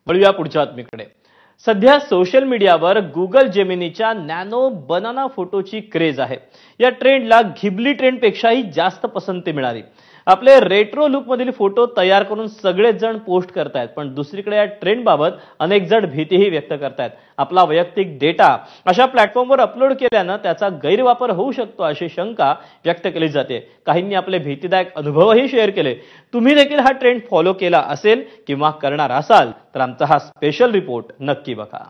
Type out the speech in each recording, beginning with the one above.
वळूया पुढच्या बातमीकडे। सध्या सोशल मीडियावर गुगल जेमिनीच्या नॅनो बनाना फोटोची क्रेज आहे। या ट्रेंडला घिबली ट्रेंडपेक्षाही जास्त पसंती मिळाली। आपले रेट्रो लुक मधील फोटो तयार करून सगळेच जण पोस्ट करतायत, पण दुसरीकडे या ट्रेंड बाबत अनेक जण भीतीही व्यक्त करतायत। आपला वैयक्तिक डेटा अशा प्लॅटफॉर्मवर अपलोड केल्याने त्याचा गैरवापर होऊ शकतो अशी शंका व्यक्त केली जाते। काहींनी आपले भीतीदायक अनुभवही शेअर केले। तुम्ही देखील हा ट्रेंड फॉलो केला असेल किंवा करणार असाल तर आमचा हा स्पेशल रिपोर्ट नक्की बघा।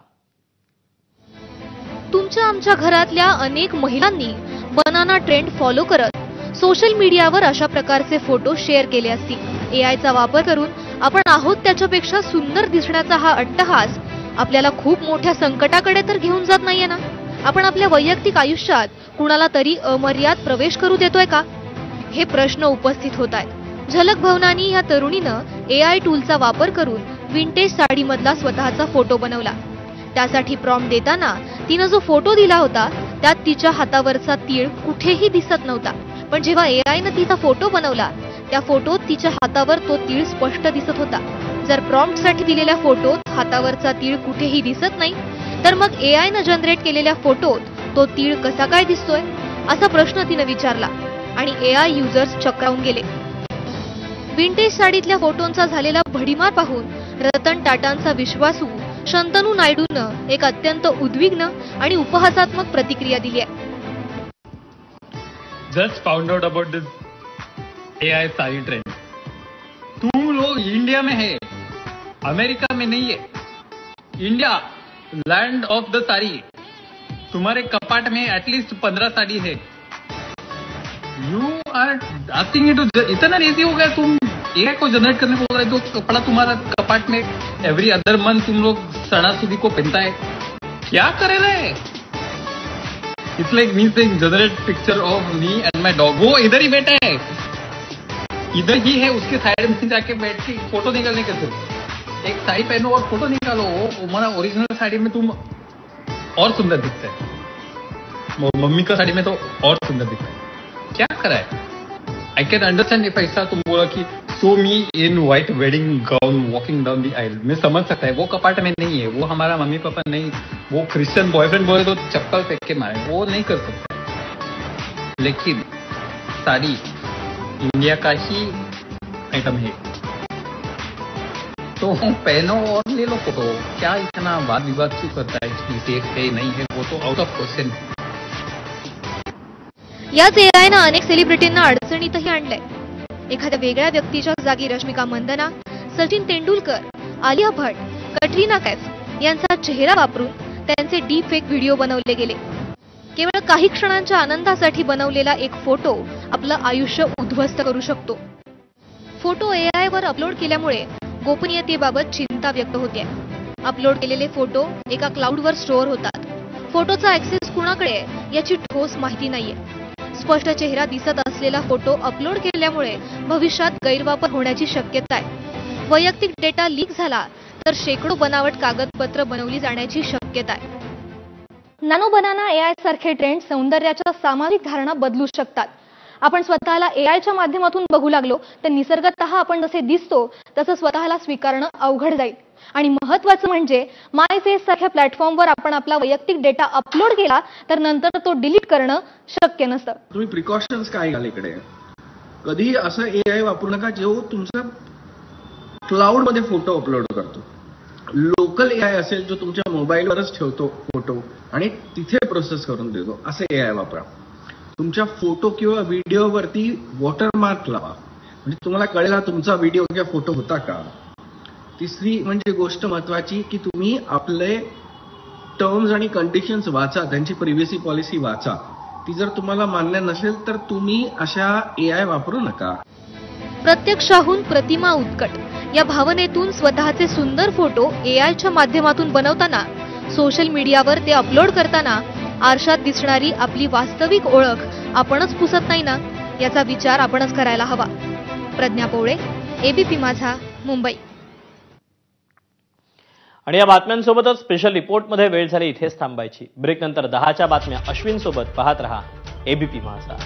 तुमच्या आमच्या घरातल्या अनेक महिलांनी बनाना ट्रेंड फॉलो करत सोशल मीडियावर अशा प्रकारचे फोटो शेअर केले असतील। एआयचा वापर करून आपण आहोत त्याच्यापेक्षा सुंदर दिसण्याचा हा अट्टहास आपल्याला खूप मोठ्या संकटाकडे तर घेऊन जात नाहीये ना? आपण आपल्या वैयक्तिक आयुष्यात कुणाला तरी अमर्याद प्रवेश करू देतोय का? हे प्रश्न उपस्थित होत आहेत। झलक भवनानी या तरुणीनं एआय टूलचा वापर करून विंटेज साडीमधला स्वतःचा फोटो बनवला। त्यासाठी प्रॉम्प्ट देताना तिनं जो फोटो दिला होता त्यात तिच्या हातावरचा तीळ कुठेही दिसत नव्हता, पण जेव्हा एआयनं तिचा फोटो बनवला त्या फोटोत तिच्या हातावर तो तीळ स्पष्ट दिसत होता। जर प्रॉम्प्टसाठी दिलेल्या फोटोत हातावरचा तीळ कुठेही दिसत नाही, तर मग एआयनं जनरेट केलेल्या फोटोत तो तीळ कसा काय दिसतोय असा प्रश्न तिनं विचारला आणि एआय युजर्स चक्रावून गेले। विंटेज साडीतल्या फोटोंचा झालेला भडीमार पाहून रतन टाटांचा विश्वासू शंतनू नायडूनं एक अत्यंत उद्विग्न आणि उपहासात्मक प्रतिक्रिया दिली आहे। Just found out about this AI sari trend. तुम लोग इंडिया में है, अमेरिका में नहीं है। India land of the sari. तुम्हारे कपाट में एटलीस्ट 15 साड़ी है। You are asking me to, इतना इजी हो गया तुम एआई को जनरेट करने को बोल रहे हो। जो कपड़ा तुम्हारा कपाट में एवरी अदर मंथ तुम लोग सणासुदी को पहनता है, क्या करे रहे? It's like me saying generate picture of me and my dog. वो इधर ही बैठा है, इधर ही है, उसके साइड में जाके बैठ के फोटो निकालने के सिर्फ एक साड़ी पहनो और फोटो निकालो। वो हमारा ओरिजिनल साड़ी में तुम और सुंदर दिखता है, मम्मी का साड़ी में तो और सुंदर दिखता है। क्या करा है? आई कैन अंडरस्टैंड इफ ऐसा तुम बोला कि so me in white wedding gown walking down the aisle, मैं समझ सकता है वो कपाट में नहीं है, वो हमारा मम्मी पापा नहीं, वो क्रिश्चियन बॉयफ्रेंड बोले तो चप्पल फेंक के मारे, वो नहीं कर सकता। लेकिन साड़ी इंडिया का ही आइटम है, तो पहनो और ले लो फोटो। क्या इतना वाद विवाद क्यों करता है कि सेफ है नहीं है? वो तो आउट ऑफ क्वेश्चन। याच एआयनं अनेक सेलिब्रिटींना अडचणीतही आणलंय। एखाद्या वेगळ्या व्यक्तीच्या जागी रश्मिका मंदना, सचिन तेंडुलकर, आलिया भट्ट, कटरीना कैफ यांचा चेहरा वापरून त्यांचे डीप फेक व्हिडिओ बनवले गेले। केवळ काही क्षणांच्या आनंदासाठी बनवलेला एक फोटो आपलं आयुष्य उद्ध्वस्त करू शकतो। फोटो एआय वर अपलोड केल्यामुळे गोपनीयतेबाबत चिंता व्यक्त होते। अपलोड केलेले फोटो एका क्लाउडवर स्टोअर होतात। फोटोचा ऍक्सेस कुणाकडे याची ठोस माहिती नाहीये। स्पष्ट चेहरा दिसत असलेला फोटो अपलोड केल्यामुळे भविष्यात गैरवापर होण्याची शक्यता आहे। वैयक्तिक डेटा लीक झाला तर शेकडो बनावट कागदपत्र बनवली जाण्याची शक्यता आहे। नॅनो बनाना एआय सारखे ट्रेंड सौंदर्याच्या सामाजिक धारणा बदलू शकतात। आपण स्वतःला एआयच्या माध्यमातून बघू लागलो तर निसर्गतः आपण जसे दिसतो तसं स्वतःला स्वीकारणं अवघड जाईल। आणि महत्त्वाचं म्हणजे माय फेस सारख्या प्लॅटफॉर्मवर आपण आपला वैयक्तिक डेटा अपलोड केला तर नंतर तो डिलीट करणं शक्य नसतं। तुम्ही प्रिकॉशन्स काय घ्याल इकडे? कधी असं एआय वापरू नका जो तुमचा क्लाउड मध्ये फोटो अपलोड करतो। लोकल एआय असेल जो तुमच्या मोबाईलवरच ठेवतो फोटो आणि तिथे प्रोसेस करून देतो, असं एआय वापरा। तुमच्या फोटो किंवा व्हिडिओवरती वॉटरमार्क लावा, म्हणजे तुम्हाला कळेल तुमचा व्हिडिओ किंवा फोटो होता का। तिसरी म्हणजे गोष्ट महत्वाची की तुम्ही आपले टर्म्स आणि कंडिशन्स वाचा, त्यांची प्रिव्हसी पॉलिसी वाचा। ती जर तुम्हाला मान्य नसेल तर तुम्ही अशा एआय वापरू नका। प्रत्यक्षाहून प्रतिमा उत्कट या भावनेतून स्वतःचे सुंदर फोटो एआयच्या माध्यमातून बनवताना सोशल मीडियावर ते अपलोड करताना आरशात दिसणारी आपली वास्तविक ओळख आपणच पुसत नाही ना, याचा विचार आपणच करायला हवा। प्रज्ञा पोळे, एबीपी माझा, मुंबई। आणि या बातम्यांसोबतच स्पेशल रिपोर्टमध्ये वेळ झाली इथेच थांबायची। ब्रेक नंतर 10च्या बातम्या अश्विन सोबत पाहत रहा एबीपी माझा।